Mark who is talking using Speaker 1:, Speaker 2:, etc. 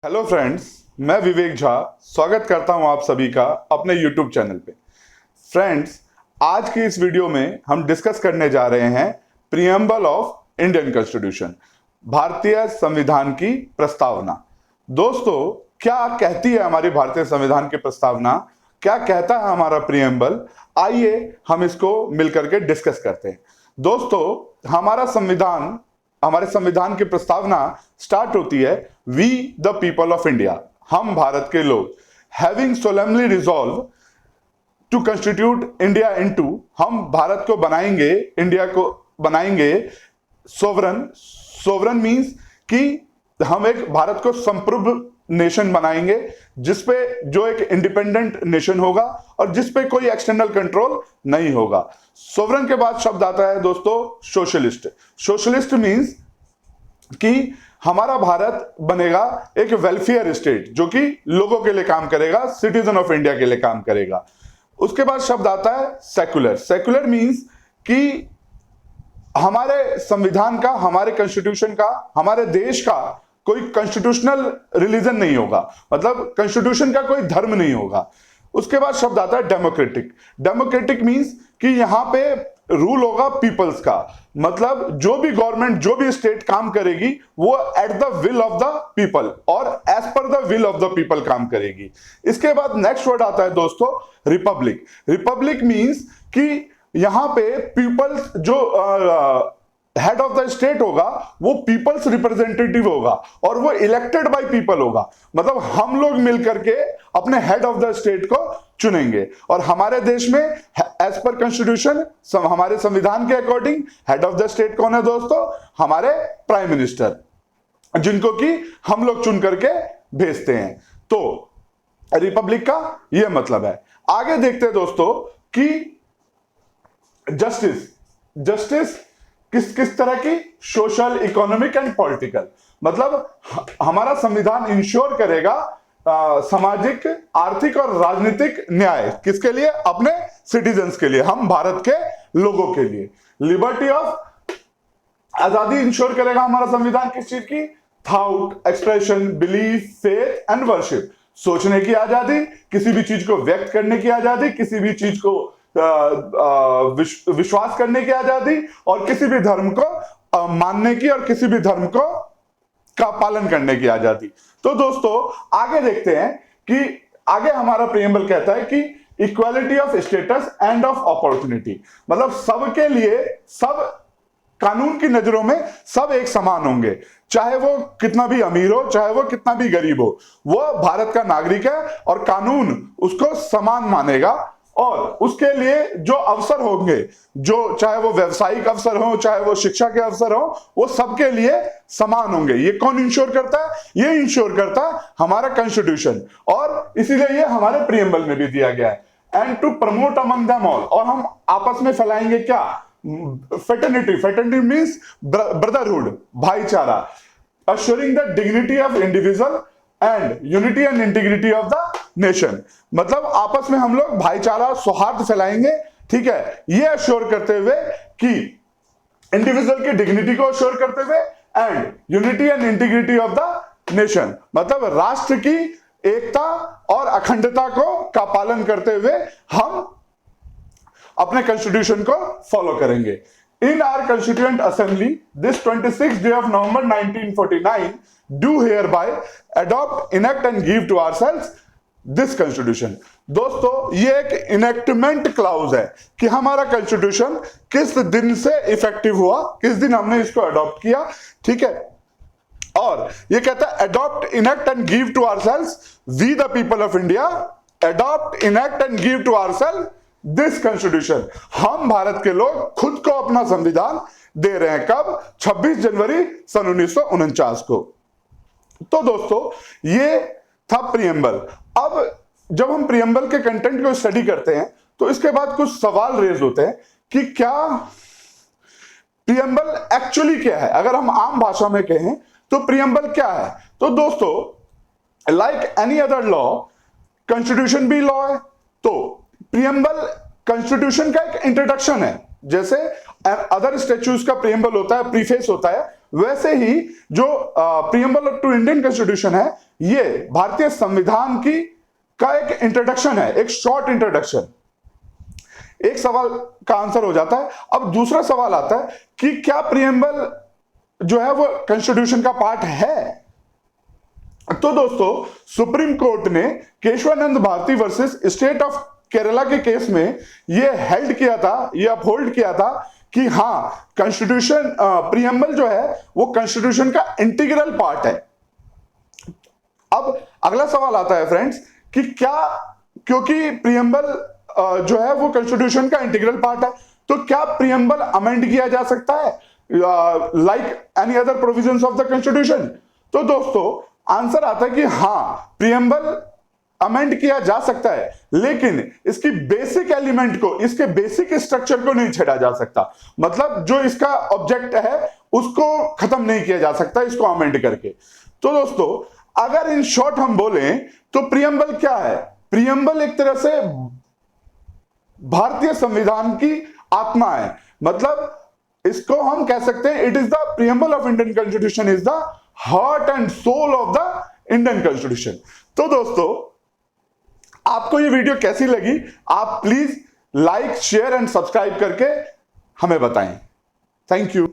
Speaker 1: Hello friends, मैं विवेक झा स्वागत करता हूं आप सभी का अपने यूट्यूब चैनल पे। फ्रेंड्स, आज की इस वीडियो में हम डिस्कस करने जा रहे हैं प्रीएम्बल ऑफ इंडियन कॉन्स्टिट्यूशन, भारतीय संविधान की प्रस्तावना। दोस्तों, क्या कहती है हमारी भारतीय संविधान की प्रस्तावना, क्या कहता है हमारा प्रीएम्बल, आइए हम इसको मिलकर के डिस्कस करते हैं। दोस्तों, हमारे संविधान की प्रस्तावना स्टार्ट होती है we the people of India, हम भारत के लोग, having solemnly resolved to constitute India into, हम भारत को बनाएंगे, इंडिया को बनाएंगे सोवरन। सोवरन मींस कि हम एक भारत को संप्रभु नेशन बनाएंगे, जिसपे जो एक इंडिपेंडेंट नेशन होगा और जिसपे कोई एक्सटर्नल कंट्रोल नहीं होगा। सोवरन के बाद शब्द आता है दोस्तों सोशलिस्ट। सोशलिस्ट मींस कि हमारा भारत बनेगा एक वेलफेयर स्टेट, जो कि लोगों के लिए काम करेगा, सिटीजन ऑफ इंडिया के लिए काम करेगा। उसके बाद शब्द आता है सेक्युलर। सेक्युलर मींस कि हमारे संविधान का, हमारे कॉन्स्टिट्यूशन का, हमारे देश का कोई कॉन्स्टिट्यूशनल रिलीजन नहीं होगा, मतलब कॉन्स्टिट्यूशन का कोई धर्म नहीं होगा। उसके बाद शब्द आता है डेमोक्रेटिक। डेमोक्रेटिक मींस कि यहां पे रूल होगा पीपल्स का, मतलब जो भी गवर्नमेंट, जो भी स्टेट काम करेगी वो at the will of the people और as per the will of the people काम करेगी। इसके बाद नेक्स्ट वर्ड आता है दोस्तों रिपब्लिक। रिपब्लिक मींस कि यहां पे पीपल्स, जो हेड ऑफ द स्टेट होगा वो पीपल्स रिप्रेजेंटेटिव होगा और वो इलेक्टेड बाय पीपल होगा, मतलब हम लोग मिलकर के अपने हेड ऑफ द स्टेट को चुनेंगे। और हमारे देश में एज पर कॉन्स्टिट्यूशन, हमारे संविधान के according head of the state कौन है दोस्तों? हमारे प्राइम मिनिस्टर, जिनको कि हम लोग चुन करके भेजते हैं। तो रिपब्लिक का यह मतलब है। आगे देखते हैं दोस्तों कि जस्टिस किस किस तरह की, सोशल, इकोनॉमिक एंड पॉलिटिकल, मतलब हमारा संविधान इंश्योर करेगा सामाजिक, आर्थिक और राजनीतिक न्याय, किसके लिए? अपने सिटीजन्स के लिए, हम भारत के लोगों के लिए। लिबर्टी ऑफ, आजादी इंश्योर करेगा हमारा संविधान किस चीज की? Thought, expression, belief, faith and worship, सोचने की आजादी, किसी भी चीज को व्यक्त करने की आजादी, किसी भी चीज को विश्वास करने की आजादी और किसी भी धर्म को मानने की और किसी भी धर्म को का पालन करने की आजादी। तो दोस्तों आगे देखते हैं कि आगे हमारा प्रीएम्बल कहता है कि equality of status end of opportunity, मतलब सबके लिए, सब कानून की नजरों में सब एक समान होंगे, चाहे वो कितना भी अमीर हो, चाहे वो कितना भी गरीब हो, वो भारत का नागरिक है और कानून उसको समान मानेगा। और उसके लिए जो अवसर होंगे, जो चाहे वो व्यवसायिक अवसर हो, चाहे वो शिक्षा के अवसर हो, वो सबके लिए समान होंगे। ये कौन इंश्योर करता है? ये इंश्योर करता है हमारा कॉन्स्टिट्यूशन, और इसीलिए ये हमारे प्रीएम्बल में भी दिया गया है। And to promote among them all, और हम आपस में फैलाएंगे क्या? फ्रेटर्निटी। फ्रेटर्निटी मींस ब्रदरहुड, भाईचारा। assuring the dignity of individual and unity and integrity of the nation, मतलब आपस में हम लोग भाईचारा, सौहार्द फैलाएंगे, ठीक है, ये अश्योर करते हुए कि इंडिविजुअल की डिग्निटी को अश्योर करते हुए and unity and integrity of the nation, मतलब राष्ट्र की एकता और अखंडता को का पालन करते हुए हम अपने कॉन्स्टिट्यूशन को फॉलो करेंगे। In our Constituent Assembly, this 26th day of November 1949, do hereby adopt, enact and give to ourselves this Constitution। दोस्तों, ये एक इनेक्टमेंट क्लाउज है कि हमारा कॉन्स्टिट्यूशन किस दिन से इफेक्टिव हुआ, किस दिन हमने इसको अडॉप्ट किया, ठीक है। और ये कहता है adopt, enact and give to ourselves, we the people of India adopt, enact and give to ourselves this constitution. हम भारत के लोग खुद को अपना संविधान दे रहे हैं। कब? 26 जनवरी सन 1949 को। तो दोस्तों ये था प्रीएम्बल। अब जब हम प्रीएम्बल के कंटेंट को स्टडी करते हैं तो इसके बाद कुछ सवाल रेज होते हैं कि क्या प्रीएम्बल एक्चुअली क्या है। अगर हम आम भाषा में कहें तो प्रीएम्बल क्या है? तो दोस्तों like any other law, constitution भी लॉ है, तो प्रीएम्बल कॉन्स्टिट्यूशन का एक इंट्रोडक्शन है। जैसे अदर स्टैट्यूज का प्रीएम्बल होता है, प्रीफेस होता है, वैसे ही जो प्रीएम्बल टू इंडियन कॉन्स्टिट्यूशन है ये भारतीय संविधान की का एक इंट्रोडक्शन है, एक शॉर्ट इंट्रोडक्शन। एक सवाल का आंसर हो जाता है। अब दूसरा सवाल आता है कि क्या प्रियम्बल जो है वो कॉन्स्टिट्यूशन का पार्ट है? तो दोस्तों, सुप्रीम कोर्ट ने Kesavananda Bharati versus state of Kerala के केस में यह हेल्ड किया था, यह अपहोल्ड किया था कि हां, कॉन्स्टिट्यूशन प्रियम्बल जो है वो कॉन्स्टिट्यूशन का इंटीग्रल पार्ट है। अब अगला सवाल आता है फ्रेंड्स कि क्या, क्योंकि प्रियम्बल जो है वो कॉन्स्टिट्यूशन का इंटीग्रल पार्ट है, तो क्या प्रियम्बल अमेंड किया जा सकता है like any other provisions of the constitution? तो दोस्तों, आंसर आता है कि हां, प्रियम्बल अमेंड किया जा सकता है, लेकिन इसकी बेसिक एलिमेंट को, इसके बेसिक स्ट्रक्चर को नहीं छेड़ा जा सकता। मतलब जो इसका ऑब्जेक्ट है उसको खत्म नहीं किया जा सकता इसको अमेंड करके। तो दोस्तों, अगर इन शॉर्ट हम बोलें तो प्रियम्बल क्या है? प्रियम्बल एक तरह से भारतीय संविधान की आत्मा है। मतलब इसको हम कह सकते हैं, it is the preamble of Indian constitution is the heart and soul of the Indian constitution. तो दोस्तों, आपको ये वीडियो कैसी लगी? आप please like, share and subscribe करके हमें बताएं। Thank you.